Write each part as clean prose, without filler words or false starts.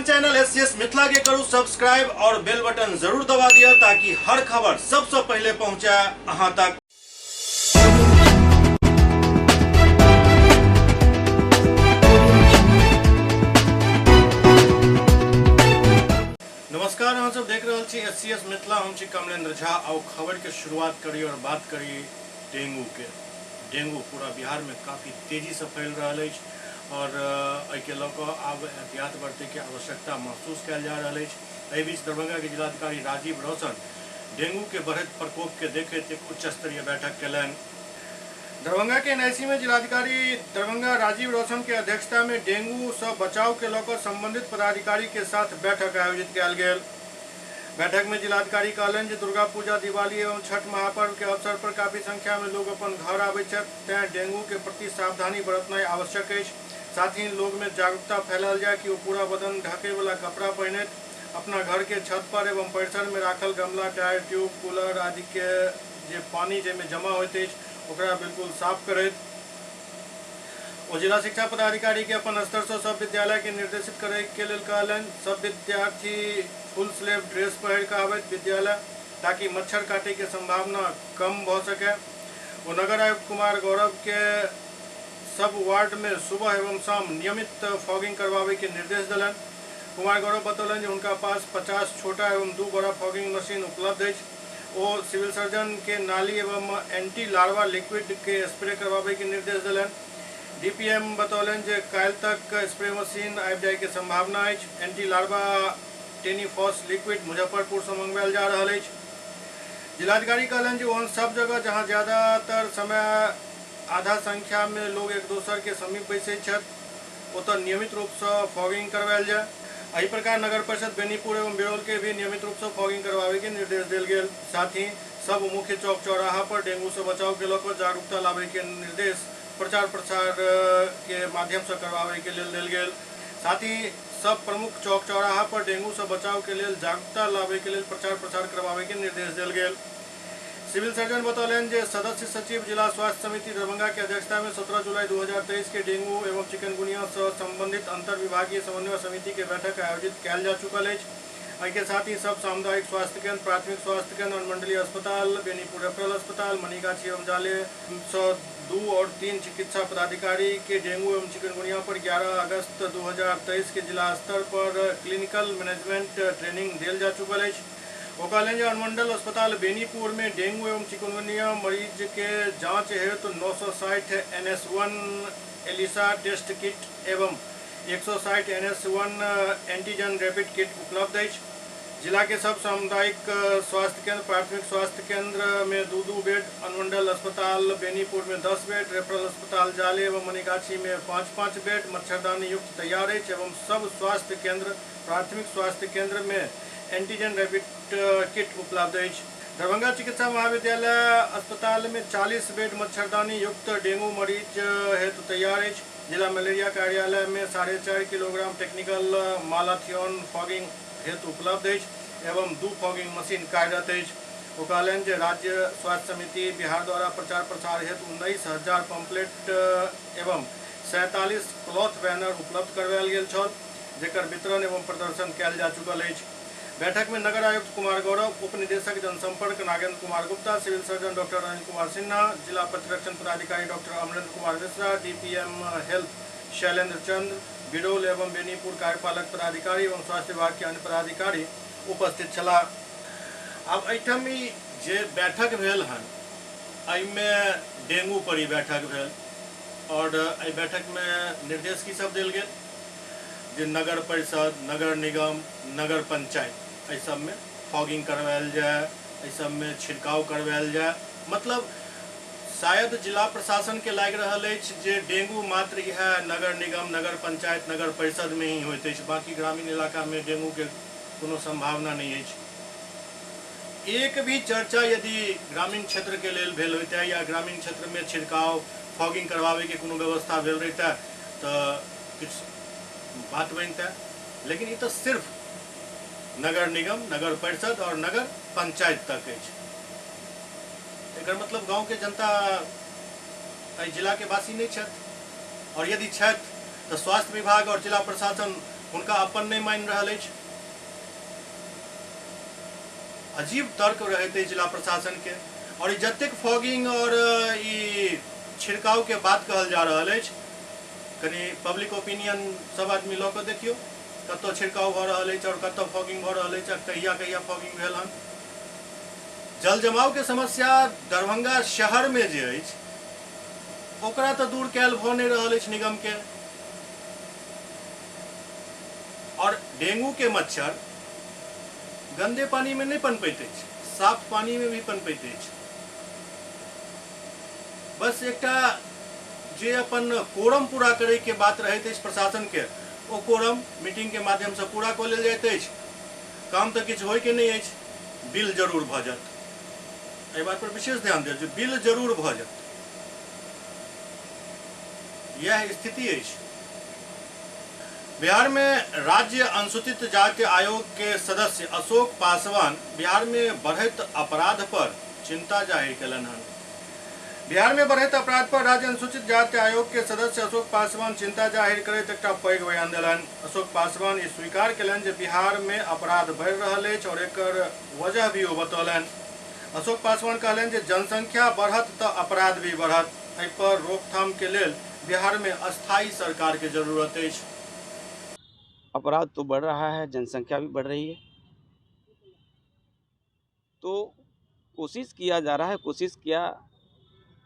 अपन channel SCS Mithila के करू subscribe और बेल बटन जरूर दबा दिया ताकि हर खबर सबसे पहले पहुंचे अहां तक। नमस्कार, हम सब देख रहे छी एससीएस मिथिला। हम छी कमलेंद्र झा। आओ खबर के शुरुआत करी और बात करी डेंगू के। डेंगू पूरा बिहार में काफ़ी तेजी से फैल रहा है और एके लऽ कऽ आब एहतियात बरतै के आवश्यकता महसूस कयल जा रहा है। एहि बीच दरभंगा के जिलाधिकारी राजीव रौशन डेंगू के बढ़त प्रकोप के देखैत एक उच्च स्तरीय बैठक कयलनि। दरभंगा के एनआईसी में जिलाधिकारी दरभंगा राजीव रौशन के अध्यक्षता में डेंगू से बचाव के लऽ कऽ संबंधित पदाधिकारी के साथ बैठक आयोजित कयल गेल। बैठक में जिलाधिकारी कहलनि जे दुर्गा पूजा, दिवाली एवं छठ महापर्व के अवसर पर काफी संख्या में लोग अपन घर आबै छथि, तें डेंगू के प्रति सावधानी बरतनाइ आवश्यक अछि। साथ ही लोग में जागरूकता फैलाल जाए कि वो पूरा बदन ढके वाला कपड़ा पहनैत अपना घर के छत पर एवं परिसर में राखल गमला, टायर, ट्यूब, कूलर आदि के जे पानी जेमे जमा होइत अछि ओकरा बिल्कुल साफ करैत। ओ जिला शिक्षा पदाधिकारी के अपन स्तर से सब विद्यालय के निर्देशित करे के लेल कहलनि। सब विद्यार्थी फुल स्लीव ड्रेस पहिर के आबैत विद्यालय ताकि मच्छर काटे के संभावना कम भ सके। वो नगर आयुक्त कुमार गौरव के सब वार्ड में सुबह एवं शाम नियमित फॉगिंग करवावे के निर्देश दिलन। कुमार गौरव बतौलन जे उनका पास 50 छोटा एवं 2 बड़ा फॉगिंग मशीन उपलब्ध है। वो सिविल सर्जन के नाली एवं एंटी लार्वा लिक्विड के स्प्रे करवावे के निर्देश दिलन। डीपीएम बतौलन जे काल तक स्प्रे मशीन आबि जाए के संभावना है। एंटी लार्वा टेनिफॉस लिक्विड मुजफ्फरपुर से मंगवायल जा रहा है। जिलाधिकारी कहलन जे उन सब जगह जहां ज्यादातर समय आधा संख्या में लोग एक दोसर के समीप बैसे छथि ओतऽ नियमित रूप से फॉगिंग करवायल जाए। एहि प्रकार नगर परिषद बेनीपुर एवं बिरौल के भी नियमित रूप से फॉगिंग करवावे के निर्देश दिल गेल। साथ ही सब मुख्य चौक चौराहा पर डेंगू से बचाव के लऽ जागरूकता लावे के निर्देश प्रचार प्रसार के माध्यम से करवावे के लेल दिल गेल। साथ ही सब प्रमुख चौक चौराहा पर डेंगू से बचाव के लिए जागरूकता लावे के लिए प्रचार प्रसार करवावे के निर्देश दिल गेल। सिविल सर्जन बतौलन जे सदस्य सचिव जिला स्वास्थ्य समिति दरभंगा के अध्यक्षता में 17 जुलाई 2023 के डेंगू एवं चिकनगुनिया से संबंधित अंतर विभागीय समन्वय समिति के बैठक आयोजित कयल जा चुकल है। के साथ ही सब सामुदायिक स्वास्थ्य केंद्र, प्राथमिक स्वास्थ्य केंद्र, अनुमंडलीय अस्पताल, बेनीपुर रेफरल अस्पताल, मनीगाछी एवं जाले 2 और 3 चिकित्सा पदाधिकारी के डेंगू एवं चिकनगुनिया पर 11 अगस्त 2023 के जिला स्तर पर क्लिनिकल मैनेजमेंट ट्रेनिंग दिल जा चुकल है। वो कहलें जे अनुमंडल अस्पताल बेनीपुर में डेंगू एवं चिकनगुनिया मरीज के जांच हेतु 960 NS1 एलिसा टेस्ट किट एवं 160 NS1 एंटीजन रैपिड किट उपलब्ध है। जिला के सब सामुदायिक स्वास्थ्य केंद्र, प्राथमिक स्वास्थ्य केंद्र में 2 बेड, अनुमंडल अस्पताल बेनीपुर में 10 बेड, रेफरल अस्पताल जाले एवं मनीगाछी में 5 बेड मच्छरदानी युक्त तैयार है एवं सब स्वास्थ्य केंद्र, प्राथमिक स्वास्थ्य केंद्र में एंटीजन रैपिड किट उपलब्ध है। दरभंगा चिकित्सा महाविद्यालय अस्पताल में 40 बेड मच्छरदानी युक्त डेंगू मरीज हेतु तैयार है। जिला मलेरिया कार्यालय में 4.5 किलोग्राम टेक्निकल मालाथियन फॉगिंग हेतु उपलब्ध है एवं 2 फॉगिंग मशीन कार्यरत है। वो कहलन जे राज्य स्वास्थ्य समिति बिहार द्वारा प्रचार प्रसार हेतु 19,000 पम्पलेट एवं 47 क्लॉथ बैनर उपलब्ध करवायल गेल छल, जेकर वितरण एवं प्रदर्शन कयल जा चुकल है। बैठक में नगर आयुक्त कुमार गौरव, उप निदेशक जनसंपर्क Nagendra Kumar Gupta, civil surgeon doctor Anil Kumar Sinha, जिला प्रतिरक्षण पदाधिकारी doctor Amrendra Kumar Mishra, DPM health Shailendra Chandra, Biraul एवं बेनीपुर कार्यपालक पदाधिकारी एवं स्वास्थ्य विभाग के अन्य पदाधिकारी उपस्थित छला। अब एहिठाम जे बैठक भेल हन एहिमे डेंगू पर ही बैठक भेल और एहि बैठक में निर्देश की सब दिल गेल जे नगर परिषद, नगर निगम, नगर पंचायत एहि सब में फॉगिंग करवायल जाए, एहि सब में छिड़काव करवायल जाए। मतलब शायद जिला प्रशासन के लाग रहा है जे डेंगू मात्र यह नगर निगम, नगर पंचायत, नगर परिषद में ही होते हैं, बाकी ग्रामीण इलाका में डेंगू के कोनो संभावना नहीं है। एक भी चर्चा यदि ग्रामीण क्षेत्र के लेल भेल होता या ग्रामीण क्षेत्र में छिड़काव फॉगिंग करवावे के कोनो व्यवस्था भेल रहता तो कुछ बात बनता, लेकिन ये तो सिर्फ नगर निगम, नगर परिषद और नगर पंचायत तक है। एकर मतलब गांव के जनता जिला के वासी नहीं छथि, और यदि छथि तो स्वास्थ्य विभाग और जिला प्रशासन हुनका अपन नहीं मान रहल अछि। अजीब तर्क रहते हैं जिला प्रशासन के। और जतेक फॉगिंग और छिड़काव के बात कहल जा रहा है, कनी पब्लिक ओपिनियन सब आदमी लऽ कऽ देखियो कतौ छिड़काव भऽ रहल अछि और कतौ फॉगिंग भऽ रहल अछि, कहिया कहिया फॉगिंग भेल हन। जल जमाव के समस्या दरभंगा शहर में जे अछि ओकरा तऽ दूर कैल भऽ नहि रहल अछि निगम के। और डेंगू के मच्छर गंदे पानी में नहीं पनपैत अछि, साफ पानी में भी पनपैत अछि। बस एकटा जे अपन कोरम पूरा करे के बात रहैत अछि प्रशासन के, ओ कोरम मीटिंग के माध्यम से पूरा कऽ लेल जाइत अछि। काम तऽ किछु होय के नहीं अछि, बिल जरूर भऽ जायत। एहि बात पर विशेष ध्यान दियौ जे बिल जरूर भऽ जायत। यह स्थिति अछि। बिहार में राज्य अनुसूचित जाति आयोग के सदस्य अशोक पासवान बिहार में बढ़ैत अपराध पर चिंता जाहिर कयलनि हन। बिहार में बढ़ैत अपराध पर राज्य अनुसूचित जाति आयोग के सदस्य अशोक पासवान चिंता जाहिर करैत एकटा पैघ बयान देलनि। अशोक पासवान ई स्वीकार कयलनि जे बिहार में अपराध बढ़ि रहल अछि और एकर वजह भी ओ बतौलनि। अशोक पासवान कहलनि जे जनसंख्या बढ़त तऽ अपराध भी बढ़त। एहि पर रोकथाम के लेल बिहार में अस्थायी सरकार के जरूरत अछि। अपराध तो बढ़ रहा है, जनसंख्या भी बढ़ रही है, तो कोशिश किया जा रहा है। कोशिश किया,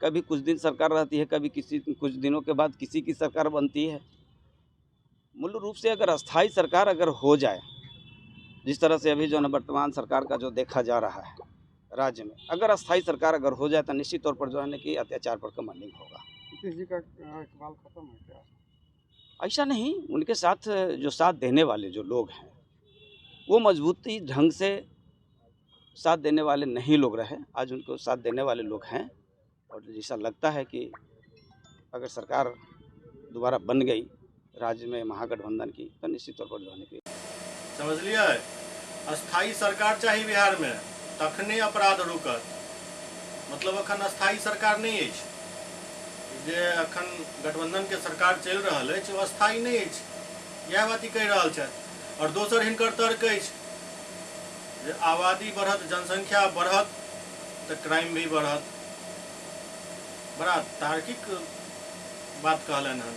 कभी कुछ दिन सरकार रहती है, कभी कुछ दिनों के बाद किसी की सरकार बनती है। मूल रूप से अगर अस्थायी सरकार अगर हो जाए, जिस तरह से अभी जो है वर्तमान सरकार का जो देखा जा रहा है राज्य में, अगर अस्थायी सरकार अगर हो जाए तो निश्चित तौर पर जो है कि अत्याचार पर कमांडिंग होगा। किसी का इकबाल खत्म है क्या? ऐसा नहीं, उनके साथ जो साथ देने वाले जो लोग हैं वो मजबूती ढंग से साथ देने वाले नहीं लोग रहे, आज उनको साथ देने वाले लोग हैं। और जैसा लगता है कि अगर सरकार दोबारा बन गई राज्य में महागठबंधन की, तो निश्चित तौर पर जो है कि समझ लिया, अस्थायी सरकार चाहिए बिहार में, तखने अपराध रुकत। मतलब अखन अस्थायी सरकार नहीं अछि। जे अखन गठबंधन के सरकार चलि रहल अछि वो अस्थायी नहीं अछि, यह बात ही कहि रहल छथि। और दोसर हिनकर तर्क अछि जे आबादी बढ़त, जनसंख्या बढ़त तो क्राइम भी बढ़त। बड़ा तार्किक बात कहलन हन।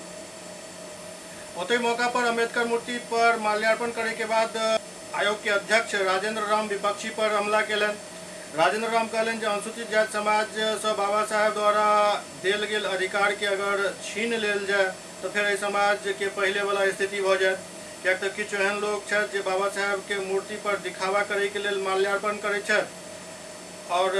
ओतहि मौका पर अम्बेडकर मूर्ति पर माल्यार्पण करे के बाद आयोग के अध्यक्ष राजेंद्र राम विपक्षी पर हमला केलन। राजेंद्र राम कहलन जे अनुसूचित जाति समाज से बाबा साहेब द्वारा देल गेल अधिकार के अगर छीन लेल जाए तो फिर समाज के पहले वाला स्थिति भ जाए। क्या तो किछु एहन लोग छथि जे बाबा साहेब के मूर्ति पर दिखावा करे के लेल माल्यार्पण करे छथि और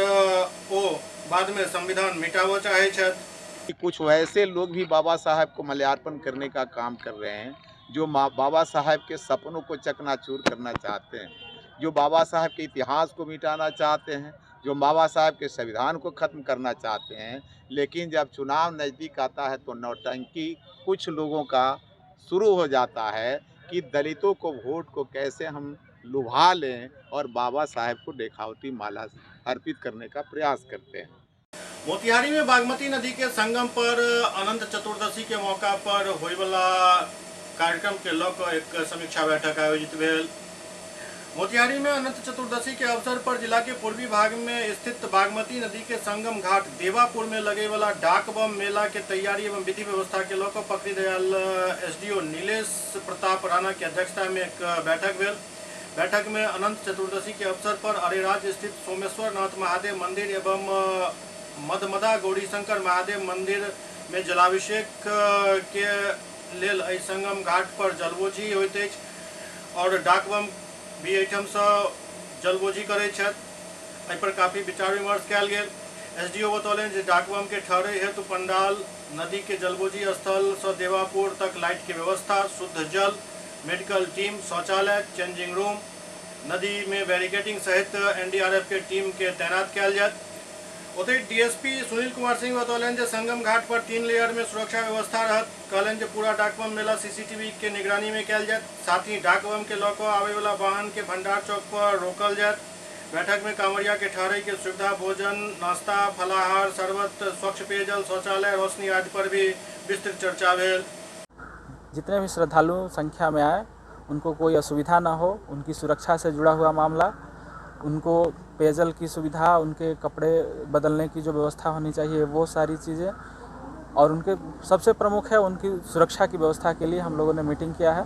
वो बाद में संविधान मिटावो चाहे छथि। कुछ वैसे लोग भी बाबा साहब को माल्यार्पण करने का काम कर रहे हैं जो बाबा साहब के सपनों को चकनाचूर करना चाहते हैं, जो बाबा साहब के इतिहास को मिटाना चाहते हैं, जो बाबा साहब के संविधान को ख़त्म करना चाहते हैं। लेकिन जब चुनाव नज़दीक आता है तो नौटंकी कुछ लोगों का शुरू हो जाता है कि दलितों को वोट को कैसे हम लुभा लें और बाबा साहब को देखावटी माला अर्पित करने का प्रयास करते हैं। मोतिहारी में बागमती नदी के संगम पर अनंत चतुर्दशी के मौका पर होय वाला कार्यक्रम के लऽ एक समीक्षा बैठक आयोजित भेल। मोतिहारी में अनंत चतुर्दशी के अवसर पर जिला के पूर्वी भाग में स्थित बागमती नदी के संगम घाट देवापुर में लगे वाला डाक बम मेला के तैयारी एवं विधि व्यवस्था के लऽ पकड़ी दयाल एसडीओ नीलेश प्रताप राणा की अध्यक्षता में एक बैठक भेल। बैठक में अनंत चतुर्दशी के अवसर पर अरेराज स्थित सोमेश्वर नाथ महादेव मंदिर एवं मदमदा गौरी शंकर महादेव मंदिर में जलाभिषेक के लेल एहि संगम घाट पर जलबोझी होइत अछि और डाक बम भी एहिठाम से जलबोझी करैत छथि। एहि पर काफी विचार विमर्श कयल गेल। एसडीओ बतौलनि जे डाक बम के ठहरै हेतु पंडाल, नदी के जलबोझी स्थल से देवापुर तक लाइट के व्यवस्था, शुद्ध जल, मेडिकल टीम, शौचालय, चेंजिंग रूम, नदी में बैरिकेडिंग सहित एनडीआरएफ के टीम के तैनात कयल जायत। ओतहि डीएसपी सुनील कुमार सिंह बतौलनि जे संगम घाट पर 3 लेयर में सुरक्षा व्यवस्था रहत। कहलनि जे पूरा डाकबम मेला सीसीटीवी के निगरानी में कयल जायत। साथ ही डाकबम के लऽ आवे वाला वाहन के भंडार चौक पर रोकल जायत। बैठक में कांवरिया के ठहरे के सुविधा, भोजन, नाश्ता, फलाहार, शरबत, स्वच्छ पेयजल, शौचालय, रोशनी आदि पर भी विस्तृत चर्चा भेल। जितने भी श्रद्धालु संख्या में आए उनको कोई असुविधा ना हो, उनकी सुरक्षा से जुड़ा हुआ मामला, उनको पेयजल की सुविधा, उनके कपड़े बदलने की जो व्यवस्था होनी चाहिए, वो सारी चीज़ें, और उनके सबसे प्रमुख है उनकी सुरक्षा की व्यवस्था के लिए हम लोगों ने मीटिंग किया है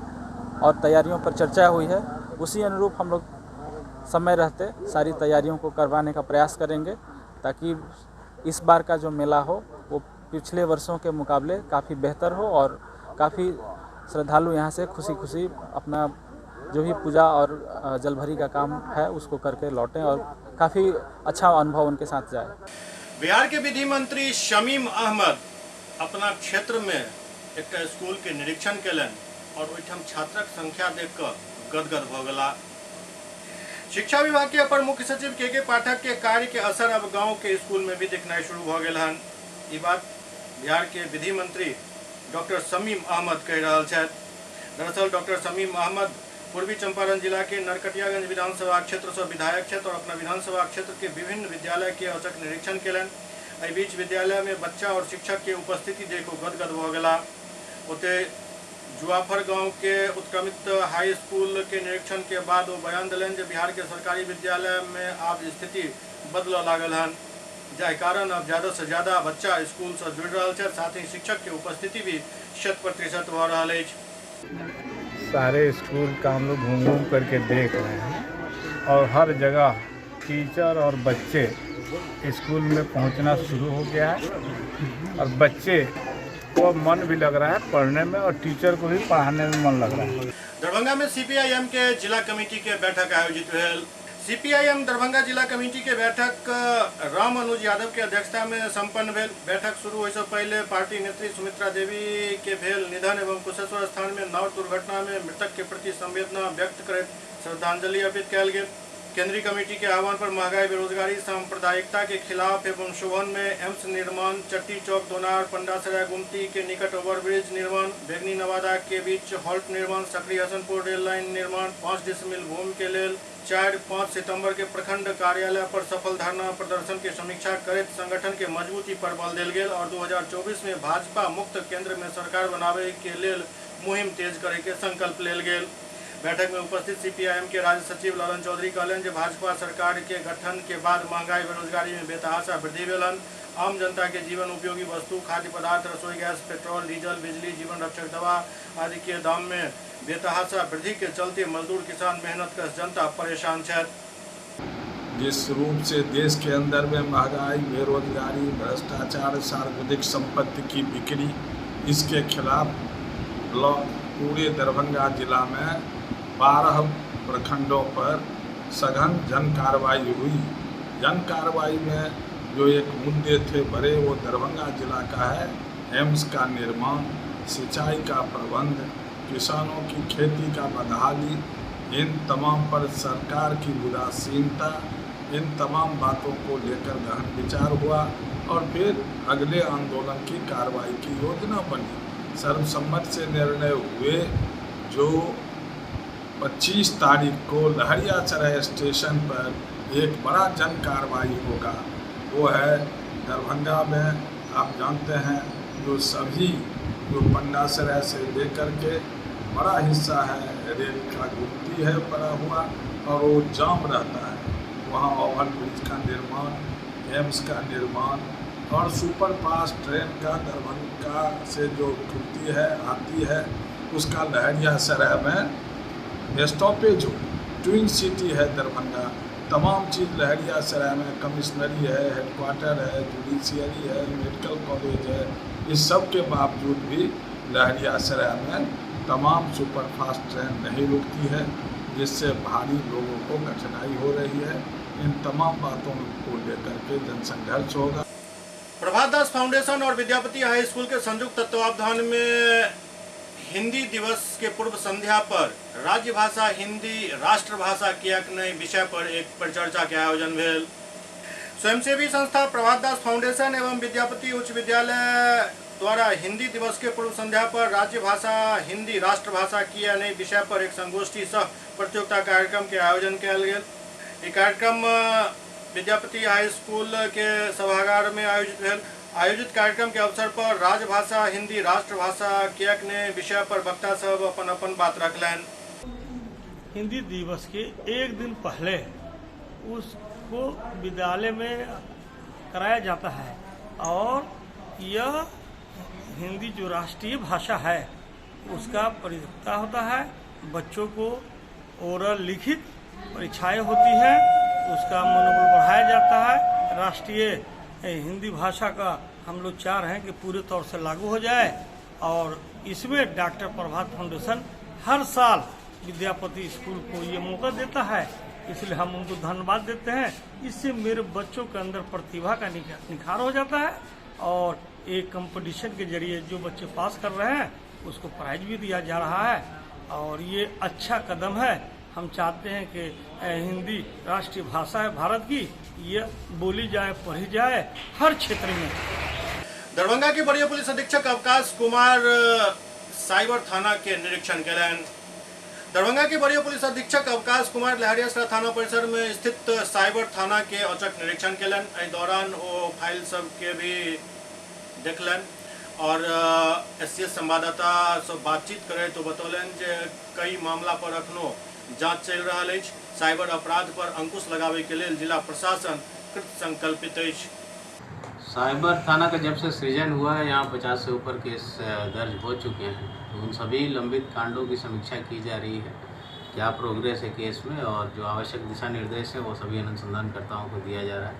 और तैयारियों पर चर्चा हुई है। उसी अनुरूप हम लोग समय रहते सारी तैयारियों को करवाने का प्रयास करेंगे, ताकि इस बार का जो मेला हो वो पिछले वर्षों के मुकाबले काफ़ी बेहतर हो और काफ़ी श्रद्धालु यहाँ से खुशी खुशी अपना जो भी पूजा और जलभरी का काम है उसको करके लौटें और काफ़ी अच्छा अनुभव उनके साथ जाए। बिहार के विधि मंत्री शमीम अहमद अपना क्षेत्र में एक स्कूल के निरीक्षण कलन और ओहिठाम छात्रक संख्या देख कर गदगद भ गला। शिक्षा विभाग के अपर मुख्य सचिव के पाठक के कार्य के असर अब गांव के स्कूल में भी दिखनाई शुरू भ गेल हन। ई बात बिहार के विधि मंत्री डॉक्टर शमीम अहमद कह रहा है। दरअसल डॉक्टर शमीम अहमद पूर्वी चंपारण जिला के नरकटियागंज विधानसभा क्षेत्र से विधायक क्षेत्र और अपना विधानसभा क्षेत्र के विभिन्न विद्यालय के औचक निरीक्षण कलन। एहि बीच विद्यालय में बच्चा और शिक्षक के उपस्थिति देखो गदगद भ गेला। ओते जुआफर गांव के उत्क्रमित हाई स्कूल के निरीक्षण के बाद वो बयान दिलन जे बिहार के सरकारी विद्यालय में अब स्थिति बदल लागल हन, जाहि कारण अब ज़्यादा से ज़्यादा बच्चा स्कूल से जुड़ रहा है, साथ ही शिक्षक के उपस्थिति भी 100% भ रहा है। सारे स्कूल का हम लोग घूम घूम करके देख रहे हैं और हर जगह टीचर और बच्चे स्कूल में पहुंचना शुरू हो गया है और बच्चे को मन भी लग रहा है पढ़ने में और टीचर को भी पढ़ाने में मन लग रहा है। दरभंगा में सीपीआईएम के जिला कमेटी के बैठक आयोजित हुई। सीपीआईएम दरभंगा जिला कमेटी के बैठक राम अनुज यादव के अध्यक्षता में संपन्न भेल। बैठक शुरू होने से पहले पार्टी नेत्री सुमित्रा देवी के भेल निधन एवं कुशेश्वर स्थान में नाव दुर्घटना में मृतक के प्रति संवेदना व्यक्त कर श्रद्धांजलि अर्पित कल गई। केंद्रीय कमेटी के आह्वान पर महंगाई, बेरोजगारी, सांप्रदायिकता के खिलाफ एवं शोभन में एम्स निर्माण, चट्टी चौक दोनार, पंडासराय गुमती के निकट ओवरब्रिज निर्माण, बेगनी नवादा के बीच हॉल्ट निर्माण, सकरी हसनपुर रेल लाइन निर्माण, 5 डिसमिल भूमि के लेल 4-5 सितंबर के प्रखंड कार्यालय पर सफल धरना प्रदर्शन के समीक्षा करते संगठन के मजबूती पर बल देल गेल और 2024 में भाजपा मुक्त केंद्र में सरकार बनावे के लेल मुहिम तेज करे के संकल्प लेल गेल। बैठक में उपस्थित सीपीआईएम के राज्य सचिव ललन चौधरी कहलन जे भाजपा सरकार के गठन के बाद महंगाई, बेरोजगारी में बेतहाशा वृद्धि भेलन। आम जनता के जीवन उपयोगी वस्तु, खाद्य पदार्थ, रसोई गैस, पेट्रोल, डीजल, बिजली, जीवन रक्षक दवा आदि के दाम में बेतहाशा वृद्धि के चलते मजदूर, किसान, मेहनतकश जनता परेशान है। जिस रूप से देश के अंदर में महंगाई, बेरोजगारी, भ्रष्टाचार, सार्वजनिक संपत्ति की बिक्री, इसके खिलाफ पूरे दरभंगा जिला में 12 प्रखंडों पर सघन जन कार्रवाई हुई। जन कार्रवाई में जो एक मुद्दे थे बड़े, वो दरभंगा जिला का है एम्स का निर्माण, सिंचाई का प्रबंध, किसानों की खेती का बदहाली। इन तमाम पर सरकार की उदासीनता, इन तमाम बातों को लेकर गहन विचार हुआ और फिर अगले आंदोलन की कार्रवाई की योजना बनी। सर्वसम्मत से निर्णय हुए जो 25 तारीख को लहरियासराय स्टेशन पर एक बड़ा जन कार्रवाई होगा, वो है दरभंगा में। आप जानते हैं जो सभी जो पंडासराय से लेकर के बड़ा हिस्सा है रेल का गुमती है पड़ा हुआ और वो जाम रहता है। वहाँ ओवरब्रिज का निर्माण, एम्स का निर्माण और सुपर फास्ट ट्रेन का दरभंगा से जो खुलती है आती है उसका लहरियासराय में स्टॉपेज हो। ट्विन सिटी है दरभंगा, तमाम चीज़ लहरियासराय में, कमिश्नरी है, हेडक्वार्टर है, जुडिशियरी है, मेडिकल कॉलेज है। इस सब के बावजूद भी लहरियासराय में तमाम सुपर फास्ट ट्रेन नहीं रुकती है, जिससे भारी लोगों को कठिनाई हो रही है। इन तमाम बातों को लेकर के जनसंघर्ष होगा। प्रभात दास फाउंडेशन और विद्यापति हाई स्कूल के संयुक्त तत्वावधान में हिंदी दिवस के पूर्व संध्या पर राज्य भाषा हिंदी राष्ट्रभाषा कियाक नहीं विषय पर एक परिचर्चा के आयोजन भेल। स्वयंसेवी संस्था प्रभात दास फाउंडेशन एवं विद्यापति उच्च विद्यालय द्वारा हिंदी दिवस के पूर्व संध्या पर राज्य भाषा हिंदी राष्ट्रभाषा किया नहीं विषय पर एक संगोष्ठी सह प्रतियोगिता कार्यक्रम के आयोजन किया गया। ये कार्यक्रम विद्यापति हाई स्कूल के सभागार में आयोजित भेल। आयोजित कार्यक्रम के अवसर पर राजभाषा हिंदी राष्ट्रभाषा कियाक ने विषय पर वक्ता सब अपन अपन बात रखलन। हिंदी दिवस के एक दिन पहले उसको विद्यालय में कराया जाता है और यह हिंदी जो राष्ट्रीय भाषा है उसका प्रतियोगिता होता है। बच्चों को ओरल लिखित परीक्षाएं होती है, उसका मनोबल बढ़ाया जाता है। राष्ट्रीय हिंदी भाषा का हम लोग चाह रहे हैं कि पूरे तौर से लागू हो जाए और इसमें डॉक्टर प्रभात फाउंडेशन हर साल विद्यापति स्कूल को ये मौका देता है, इसलिए हम उनको धन्यवाद देते हैं। इससे मेरे बच्चों के अंदर प्रतिभा का निखार हो जाता है और एक कंपटीशन के जरिए जो बच्चे पास कर रहे हैं उसको प्राइज भी दिया जा रहा है और ये अच्छा कदम है। हम चाहते हैं कि हिंदी राष्ट्रीय भाषा है भारत की, ये बोली जाए, पढ़ी जाए हर क्षेत्र में। दरभंगा के वरीय पुलिस अधीक्षक अवकाश कुमार साइबर थाना के निरीक्षण कयलनि। दरभंगा के वरीय पुलिस अधीक्षक अवकाश कुमार लहरियासराय थाना परिसर में स्थित साइबर थाना के औचक निरीक्षण कयलनि। एहि दौरान ओ फाइल सब के भी देखलनि और एससीएस संवाददाता से बातचीत करे तो बतौलनि जे कई मामला पर अखनो जांच चल रहा है। साइबर अपराध पर अंकुश लगावे के लिए जिला प्रशासन कृत संकल्पित है। साइबर थाना का जब से सृजन हुआ है यहाँ 50 से ऊपर केस दर्ज हो चुके हैं, तो उन सभी लंबित कांडों की समीक्षा की जा रही है, क्या प्रोग्रेस है केस में और जो आवश्यक दिशा निर्देश है वो सभी अनुसंधानकर्ताओं को दिया जा रहा है।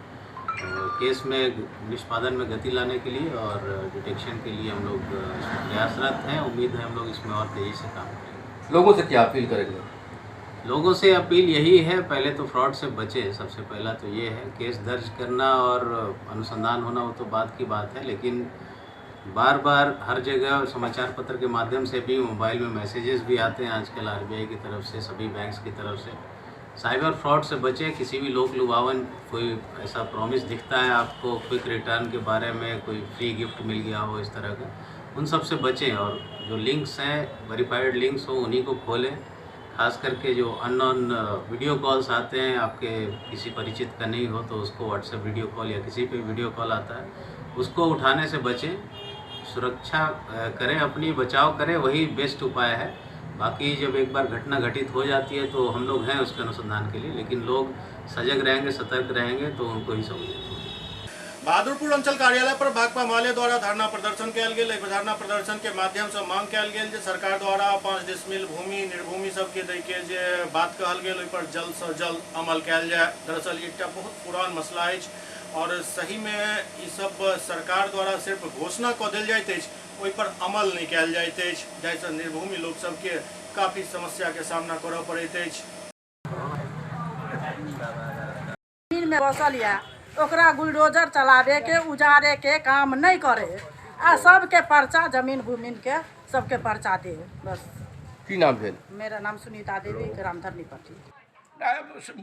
तो केस में निष्पादन में गति लाने के लिए और डिटेक्शन के लिए हम लोग इसमें प्रयासरत हैं। उम्मीद है हम लोग इसमें और तेज़ी से काम करेंगे। लोगों से क्या अपील करेंगे? लोगों से अपील यही है, पहले तो फ्रॉड से बचे। सबसे पहला तो ये है, केस दर्ज करना और अनुसंधान होना वो तो बात की बात है, लेकिन बार बार हर जगह समाचार पत्र के माध्यम से भी, मोबाइल में मैसेजेस भी आते हैं आजकल आरबीआई की तरफ से, सभी बैंक्स की तरफ से। साइबर फ्रॉड से बचे। किसी भी लोक लुभावन कोई ऐसा प्रॉमिस दिखता है आपको, क्विक रिटर्न के बारे में, कोई फ्री गिफ्ट मिल गया हो इस तरह का, उन सब से बचें और जो लिंक्स हैं वेरीफाइड लिंक्स हो उन्हीं को खोलें। खास करके जो अननोन वीडियो कॉल्स आते हैं, आपके किसी परिचित का नहीं हो तो उसको व्हाट्सएप वीडियो कॉल या किसी पे वीडियो कॉल आता है उसको उठाने से बचें। सुरक्षा करें, अपनी बचाव करें, वही बेस्ट उपाय है। बाकी जब एक बार घटना घटित हो जाती है तो हम लोग हैं उसके अनुसंधान के लिए, लेकिन लोग सजग रहेंगे, सतर्क रहेंगे तो उनको ही सहूलियत होगी। बहादुरपुर अंचल कार्यालय पर भाकपा माले द्वारा धरना प्रदर्शन कयल गेल। धरना प्रदर्शन के माध्यम से मांग कयल गेल जे सरकार द्वारा 5 डिसमिल भूमि निर्भूमि सबके दै के जे बात कहल गेल ओहि पर जल्द से जल्द अमल कयल जाए। दरअसल एकटा बहुत पुरान मसला अछि और सही में ई सब सरकार द्वारा सिर्फ घोषणा कऽ देल जाइत अछि, ओहि पर अमल नहीं कयल जाइत अछि, जाहिसँ निर्भूमि लोक सबके काफी समस्या के सामना करऽ पड़ैत अछि। में बसल या ओकरा बुलडोजर चलावे के, उजारे के काम नहीं करे आ सबके पर्चा जमीन भूमिन के सबके पर्चा दे। बस की नाम भेल? मेरा नाम सुनीता देवी, रामधरनी पट्टी।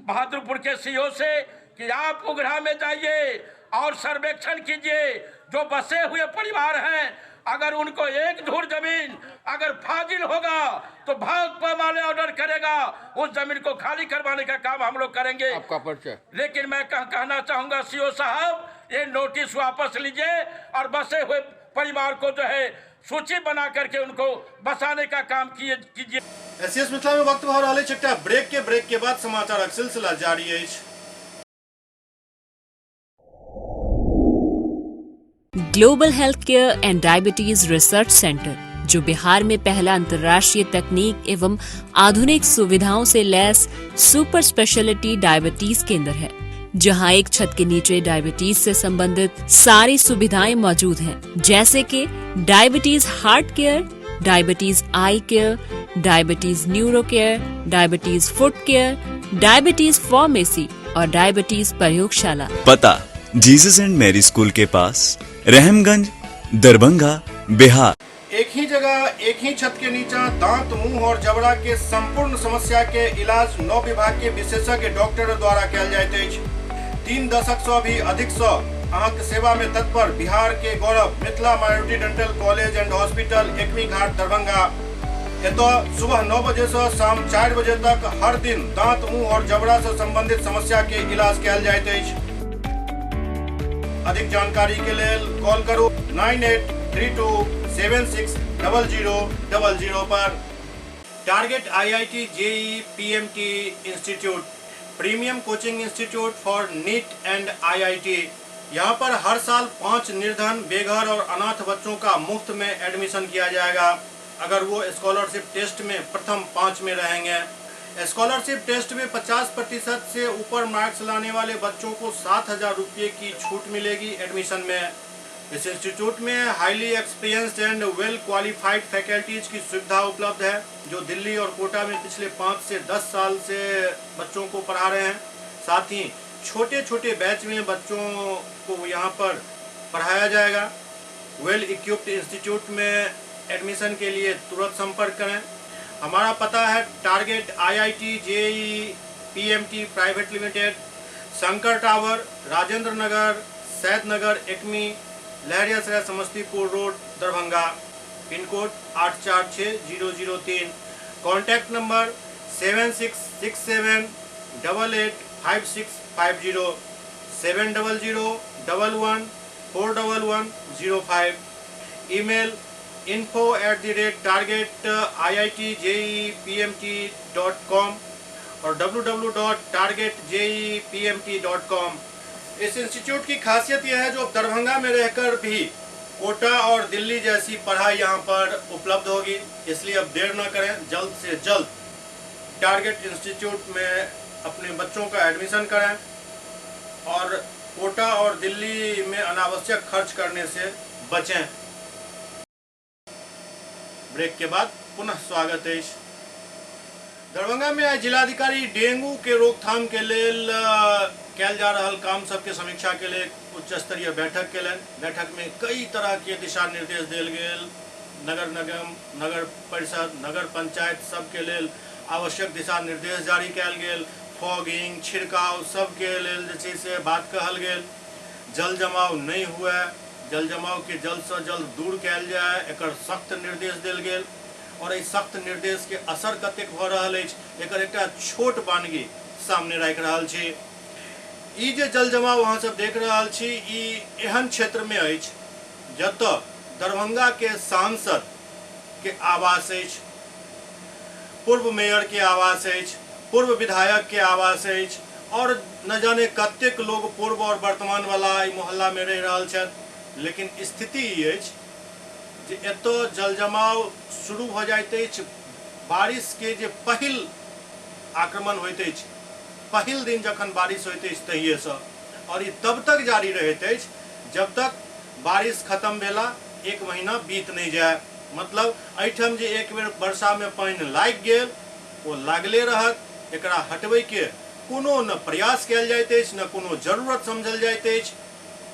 बहादुरपुर के सीओ से कि आप उगरा में जाइए और सर्वेक्षण कीजिए, जो बसे हुए परिवार हैं अगर उनको एक धूर जमीन अगर फाजिल होगा तो भाकपा माले ऑर्डर करेगा, उस जमीन को खाली करवाने का काम हम लोग करेंगे। आपका पर्चा। लेकिन मैं कहना चाहूंगा सीओ साहब, ये नोटिस वापस लीजिए और बसे हुए परिवार को जो है सूची बना करके उनको बसाने का काम कीजिए। एससीएस मिथिला में वक्त भऽ रहल अछि एकटा ब्रेक के बाद समाचारक सिलसिला जारी अछि। Global health care and diabetes research centre, जो बिहार में पहला अंतर्राष्ट्रीय तकनीक एवं आधुनिक सुविधाओं से लैस सुपर स्पेशलिटी डायबिटीज केंद्र है, जहां एक छत के नीचे डायबिटीज से संबंधित सारी सुविधाएं मौजूद हैं, जैसे कि diabetes heart care, diabetes eye care, diabetes neuro care, diabetes foot care, diabetes pharmacy और डायबिटीज प्रयोगशाला। पता जीसस एंड मैरी स्कूल के पास, रहमगंज, दरभंगा, बिहार। एक ही जगह एक ही छत के नीचे दांत, मुंह और जबड़ा के संपूर्ण समस्या के इलाज 9 विभाग के विशेषज्ञ डॉक्टर द्वारा कयल जाइत अछि। 3 दशक से भी अधिक से अहाँक सेवा में तत्पर बिहार के गौरव Mithila minority dental college and hospital, Ekmi Ghat, Darbhanga. एतो सुबह 9 बजे से शाम 4 बजे तक हर दिन दांत, मुंह और जबड़ा से संबंधित समस्या के इलाज कयल जाइत अछि। अधिक जानकारी के लिए कॉल करो 9832760000 पर। Target IIT JEE PMT institute, premium coaching institute for neat and IIT। यहाँ पर हर साल 5 निर्धन, बेघर और अनाथ बच्चों का मुफ्त में एडमिशन किया जाएगा अगर वो स्कॉलरशिप टेस्ट में प्रथम 5 में रहेंगे। स्कॉलरशिप टेस्ट में 50% से ऊपर मार्क्स लाने वाले बच्चों को 7,000 रुपये की छूट मिलेगी एडमिशन में। इस इंस्टीट्यूट में highly experienced and well qualified faculties की सुविधा उपलब्ध है जो दिल्ली और कोटा में पिछले 5 से 10 साल से बच्चों को पढ़ा रहे हैं। साथ ही छोटे छोटे बैच में बच्चों को यहाँ पर पढ़ाया जाएगा। वेल इक्विप्ड इंस्टीट्यूट में एडमिशन के लिए तुरंत संपर्क करें। हमारा पता है target IIT JEE PMT private limited, Shankar tower, Rajendra Nagar, Said Nagar, Ekmi, Laheriasarai Samastipur road, Darbhanga, pin code 846003। Contact number 7667885650, 70011141105। Email info@targetIITJEEPMT.com और www.targetjeepmt.com। इस इंस्टीट्यूट की खासियत यह है जो दरभंगा में रहकर भी कोटा और दिल्ली जैसी पढ़ाई यहाँ पर उपलब्ध होगी। इसलिए अब देर न करें, जल्द से जल्द टारगेट इंस्टीट्यूट में अपने बच्चों का एडमिशन करें और कोटा और दिल्ली में अनावश्यक खर्च करने से बचें। ब्रेक के बाद पुनः स्वागत है। दरभंगा में आज जिलाधिकारी डेंगू के रोकथाम के लेल कैल जा रहल काम सबके समीक्षा के लिए उच्च स्तरीय बैठक के बैठक में कई तरह के दिशा निर्देश दिल गेल। नगर निगम, नगर परिषद, नगर पंचायत सबके लेल आवश्यक दिशा निर्देश जारी कैल गेल। फॉगिंग, छिड़काव सबके लेल जे छै से बात कहल गेल। जल जमाव नहीं हुए, जल जमाव के जल्द से जल्द दूर कैल जाए, एकर सख्त निर्देश दिल गेल। और इस सख्त निर्देश के असर कतेक भ रहल अछि एकर एकटा छोट वानगी सामने राखि रहल छी। ई जे जल जमाव अहाँ सब देख रहल छी ई एहन क्षेत्र में अछि जतऽ दरभंगा के सांसद के आवास अछि, पूर्व मेयर के आवास अछि, पूर्व विधायक के आवास अछि और न जाने कतेक लोग पूर्व और वर्तमान वाला ई मोहल्ला में रह रहल छथि। लेकिन स्थिति ई अछि जे एतऽ जल जमाव शुरू भ जाइत अछि बारिश के जे पहिल आक्रमण होइत अछि, पहिल दिन जखन बारिश होइत अछि तहिए से, और ई तब तक जारी रहैत अछि जब तक बारिश खत्म भेला 1 महीना बीत नहीं जाए। मतलब एहिठाम जे एक बेर वर्षा में पानि लागि गेल ओ लागले रहत, एकरा हटबै के कोनो न प्रयास कैल जाइत अछि न कोनो जरूरत समझल जाइत अछि।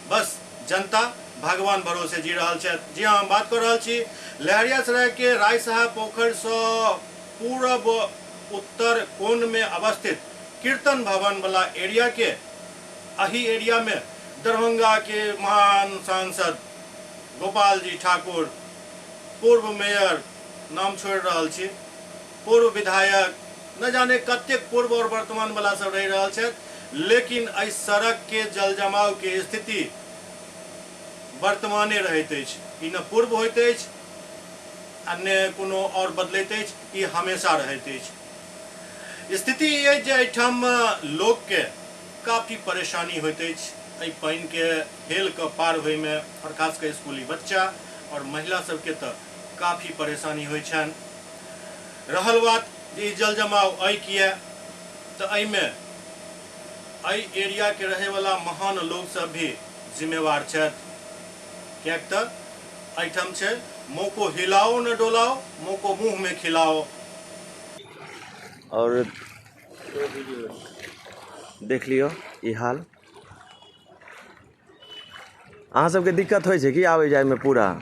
बस जनता भगवान भरोसे जी रहल छथि। जी हाँ, हम बात कर रहल छी लहरियासराय के राय साहब पोखर से पूरब उत्तर कोण में अवस्थित कीर्तन भवन वाला एरिया के अही एरिया में दरभंगा के महान सांसद गोपाल जी ठाकुर, पूर्व मेयर नाम छोड़ रहल छी, पूर्व विधायक, न जाने कतेक पूर्व और वर्तमान वाला सब रह रहल छथि। लेकिन एहि सड़क के जल जमाव के स्थिति वर्तमाने रहैत अछि, ई न पूर्व होइत अछि अन्य कोनो और बदलैत अछि, ई हमेशा रहैत अछि। स्थिति ये जे एहिठाम लोग के काफी परेशानी होइत अछि एहि पानि के हेल के पार होय में, और खास कर स्कूली बच्चा और महिला सबके तो काफी परेशानी होइ छनि। रहल बात जे जल जमाव अइ किया तो एहि में एहि एरिया के रहे वाला महान लोग सब भी जिम्मेवार छथि। क्या तो एहिठाम छै मुँह को हिलाओ न डोलाओ, मुँह को मुँह में खिलाओ। और देख लियो ई हाल अहाँ सबके दिक्कत होइ छै कि आबै जाय में? पूरा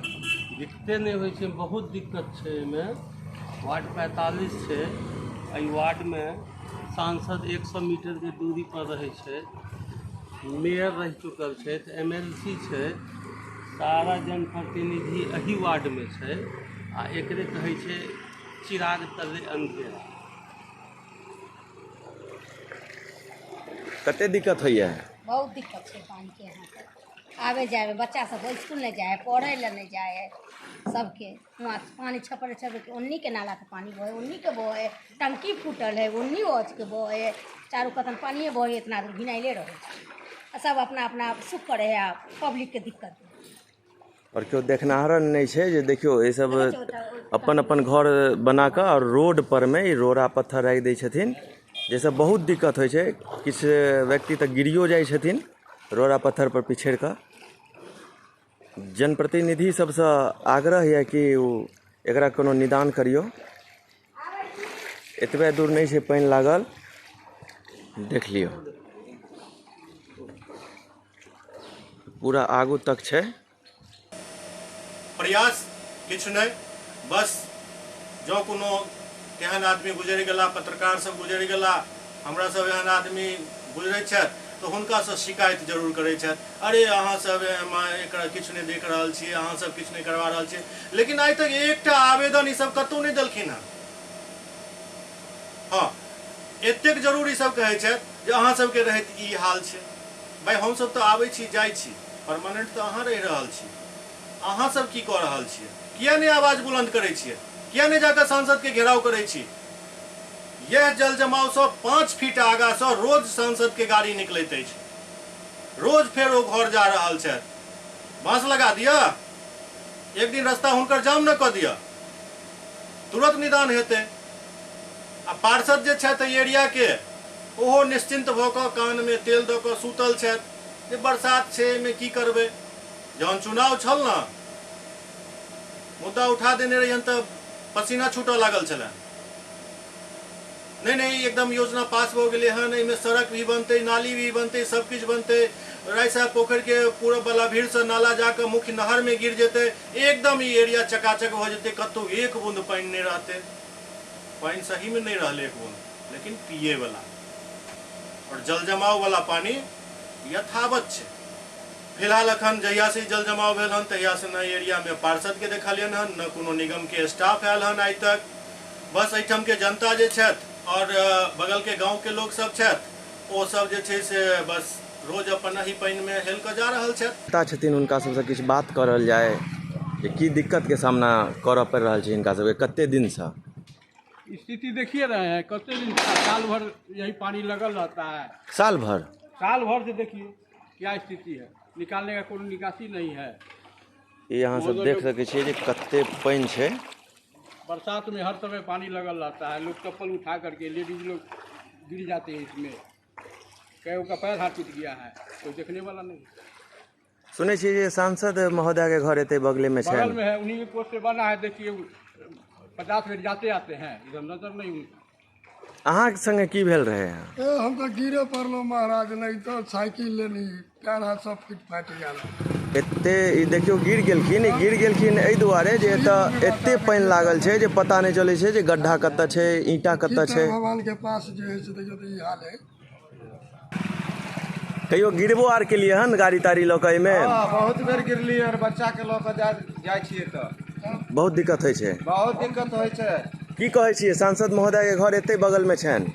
दिक्कते नहीं होइ छै, बहुत दिक्कत छै। एहिमे वार्ड 45 छै, एहि वार्ड में सांसद 100 मीटर के दूरी पर रहै छै, मेयर रह चुकल छै, MLC छै, सारा जनप्रतिनिधि एही वार्ड में छै आ एकरे कहै छै चिराग तले अंधेरा। कते दिक्कत होइए? बहुत दिक्कत है पानी के यहाँ पर आवे जाए, बच्चा सब स्कूल नहीं जाए, पढ़े ला नहीं जाए, सबके वहाँ पानी छपर के उन्नी के नाला के पानी बहे उन्नी के बहे टंकी फूटल है उन्नी ओच के बहे चारू कतन पानिए बहे इतना दूर घिनाइले रहे सब अपना अपना सुख करे है पब्लिक के दिक्कत और क्यों देखनाहर नहीं है जे देखियो ये सब अपन अपन घर बना कर और रोड पर में ई रोड़ा पत्थर राखि दै छथिन जैसे बहुत दिक्कत होइ छै किछु व्यक्ति तक गिरियो जाइ छथिन रोड़ा पत्थर पर पिछड़ कर जनप्रतिनिधि सबसे आग्रह है कि एकरा कोनो निदान करियो एतबे दूर नहीं छै पानि लागल देख लियो पूरा आगू तक छै प्रयास किछु नहीं बस जो कोनो तेहन आदमी गुजरि गेला पत्रकार सब गुजरि गेला हमरा सब एहन आदमी गुजरै छथि तो हुनका से शिकायत जरूर करै छथि अरे अहाँ सब एकरा किछु नहीं देख रहल छी अहाँ सब किछु नहीं करवा रहल छी लेकिन आइ तक एकटा आवेदन ई सब कतौ नहीं देलखिन हँ हाँ एतेक जरूर ई सब कहै छथि जे अहाँ सबके रहैत ई हाल छै भाई हम सब तो आबै छी जाइ छी परमानेंट तो अहाँ रहि रहल छी अहाँ सब की कऽ रहल छियै किया नहीं आवाज बुलंद करै छियै किया नहीं जाकर सांसद के घेराव करै छी यह जल जमाव से 5 फीट आगा से रोज सांसद के गाड़ी निकलैत अछि रोज फेर ओ घर जा रहल छथि बांस लगा दिया एक दिन रास्ता हुनकर जाम न कऽ दिया तुरंत निदान हेतै आ पार्षद जे छथि एरिया के ओहो निश्चिंत भऽ कऽ कान में तेल दऽ कऽ सुतल छथि जे बरसात छै एहिमे की करबै जहन चुनाव छल न मुद्दा उठा देने रहियन तऽ पसीना छूटऽ लागल छलै नहीं एकदम योजना पास हो गए हन एहिमे सड़क भी बनते नाली भी बनते सब कुछ बनते रायसा पोखर के पूरा बलाभीर से नाला जाकर मुख्य नहर में गिर जेते एकदम ये एरिया चकाचक हो जेते कतौ एक बूंद पानी नहीं रहते पानी सही में नहीं रहले एक बूंद लेकिन पिए वाला और जल जमाव वाला पानी यथावत छै फिलहाल अखन जहिया से जल जमाव भेल हन तहिया से न एरिया में पार्षद के देखलियन हन न कोनो निगम के स्टाफ आयल हन आइ तक बस एहिठाम के जनता जे छथि और बगल के गांव के लोग सब छथि ओ सब जे छै से बस रोज अपन ही पानी में हेल कर जा रहल छथि पता छथिन उनका सबसे किछु बात करल जाए जे की दिक्कत के सामना करऽ पड़ि रहल छै इनका सबके कते दिन से स्थिति देखिए रहे हैं कते दिन साल भर यही पानी लगल रहता है साल भर से देखिए क्या स्थिति है निकालने का कोई निकासी नहीं है ये यहाँ सब देख सके छियै जे कते पानी छै बरसात में हर समय पानी लगल रहता है लोग चप्पल उठा करके लेडीज लोग गिर जाते हैं इसमें कई का पैर हाथ टूट गया है कोई देखने वाला नहीं सुने छियै जे सांसद महोदय के घर एते बगले में छै बगल में है उन्हीं के पोस्ट से बना है देखिए 50 मिनट जाते आते हैं इधर नजर नहीं अहाँ के संगे की भेल रहे हैं हम तो गिरे पड़लो महाराज नहीं तो साइकिल लेनी पैर हाथ सब फिट फाट गया एते ई देखियो गिर गेलखिन एहि दुआरे जे एते पानी लागल छै जे पता नहीं चले छै जे गड्ढा कतऽ छै ईंटा कतऽ छै भगवान के पास जो है से देखियो तो ई हाल है कहियो गिरबो आर के लिए हन गाड़ी ताड़ी लऽ कऽ एहिमे बहुत बेर गिरली और बच्चा के लऽ कऽ जाइ छियै तऽ बहुत दिक्कत होइ छै की कहै छियै सांसद महोदय के घर एते बगल में छनि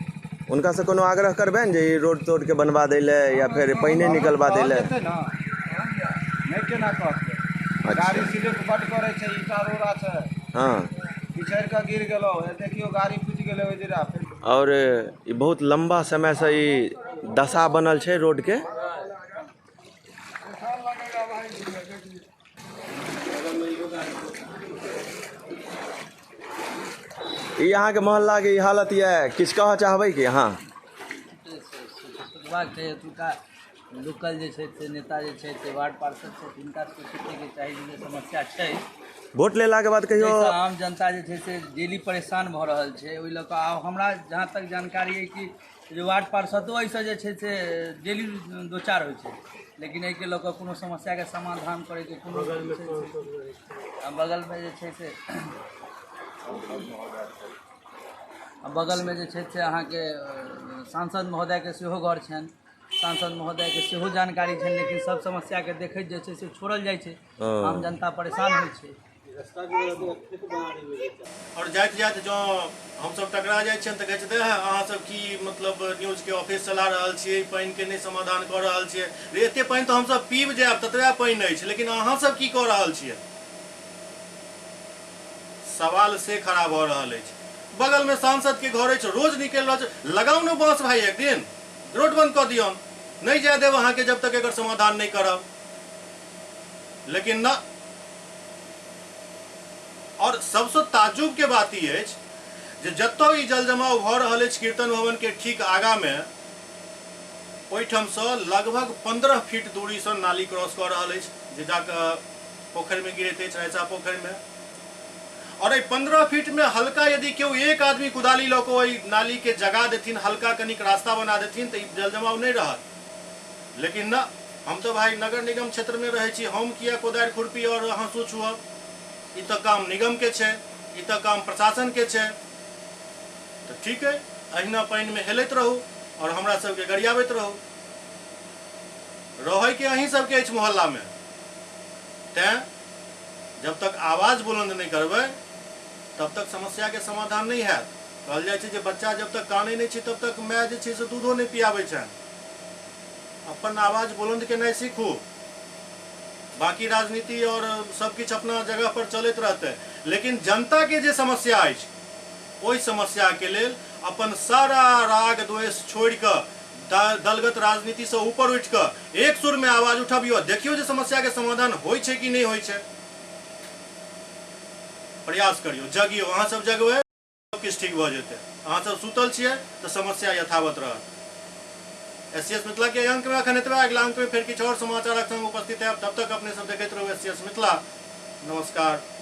उनका से कोनो आग्रह करबनि जे रोड तोड के बनवा दै ले या फिर पानी निकलवा दै ले नहीं केना कहते गाड़ी स्लिप बड करे छै ईटा रोड़ा छै हां पिछड़ के गिर गेलो देखियो गाड़ी फूट गेलै ओइ जरा फिर और ई बहुत लंबा समय से ई दशा बनल छै रोड के यहाँ के मोहल्ला के हालत ये किस कह चाहबै कि यहाँ लोकल जे छै से नेता जे छै से वार्ड पार्षद छै तिनका सोचैके चाही जे समस्या छै वोट लेला के बाद कहियो आम जनता जे छै से डेली परेशान भऽ रहल छै ओहि लऽ कऽ आब हमरा जहाँ तक जानकारी है कि जे वार्ड पार्षदो एहिसँ जे छै से डेली दो चार होइ छै लेकिन एहिके लऽ कऽ कोनो समस्याके समाधान करैके कोनो बगलमे जे छै से बगलमे जे छै से अहाँके सांसद महोदयके सेहो घर छनि सांसद महोदय के सेहो जानकारी छनि लेकिन सब समस्या के देखैत जे छै से छोड़ल जाइ छै आम जनता परेशान होइ छै और जाइत जाइत जो हम सब टकरा जाइ छियनि तऽ कहै छै अहाँ सब की मतलब न्यूज के ऑफिस चला रहल छियै पानि के नहि समाधान कऽ रहल छियै रे एते पानि तऽ हमसब पीब जायब ततबे पानि अछि लेकिन अहाँ सब की कऽ रहल छियै सवाल से खड़ा भ रहल अछि। बगल में सांसद के घर अछि, रोज निकल रहा छै, लगाउ न बांस भाई, एक दिन रोड बंद कर दियौन, नहीं जाए देव अहाँ के जब तक एकर समाधान नहीं करब। लेकिन ना, और सबसे ताजुब के बात ई अछि जे जतौ ई जल जमाव भ रहल अछि कीर्तन भवन के ठीक आगा में, ओहिठाम से लगभग 15 फीट दूरी से नाली क्रॉस कर रहल अछि, जे जाके पोखर में गिरैत अछि, रैचा पोखर में। और 15 फीट में हल्का यदि केओ एक आदमी कुदाली लऽ कऽ ओहि नाली के जगा देथिन, हल्का कनिक रास्ता बना देथिन, तो जल जमाव नहीं रहत। लेकिन ना, हम तो भाई नगर निगम क्षेत्र में रहे छी, हम किया कोदारि खुरपी और हाँसू छुअब? ई तो काम निगम के छै, ई तो काम प्रशासन के छै। तो ठीक है, अहिना पानि में हेलैत रहू और हमरा सबके गरियाबैत रहू। रहै के अहीं सबके अछि मोहल्ला में, तैं जब तक आवाज बुलंद नहीं करबै तब तक समस्या के समाधान नहीं हैत। कहल जाइ छै जे बच्चा जब तक कानै नहीं छै तब तक माय जे छै से दूधो नहीं पियाबै छनि। अपन आवाज बुलंद केनाइ सीखू, बाकी राजनीति और सब किछु अपना जगह पर चलैत रहतै, लेकिन जनता के जे समस्या अछि ओहि समस्या के लेल अपन सारा राग द्वेष छोड़ि कऽ दलगत राजनीति से ऊपर उठि कऽ एक सुर में आवाज उठबियो, देखियो जे समस्या के समाधान होइ छै कि नहीं होइ छै। प्रयास करियो, जगियो, अहाँ सब जगबै सब किछु ठीक भऽ जेतै। अहाँ सब सुतल छियै तऽ समस्या यथावत रहत। एससीएस मिथिला के अंक में अखन एतबे, अगिला अंक में फेर किछु और समाचारक संग उपस्थित हैब। तब तक अपने सब देखैत रहू एससीएस मिथिला। नमस्कार।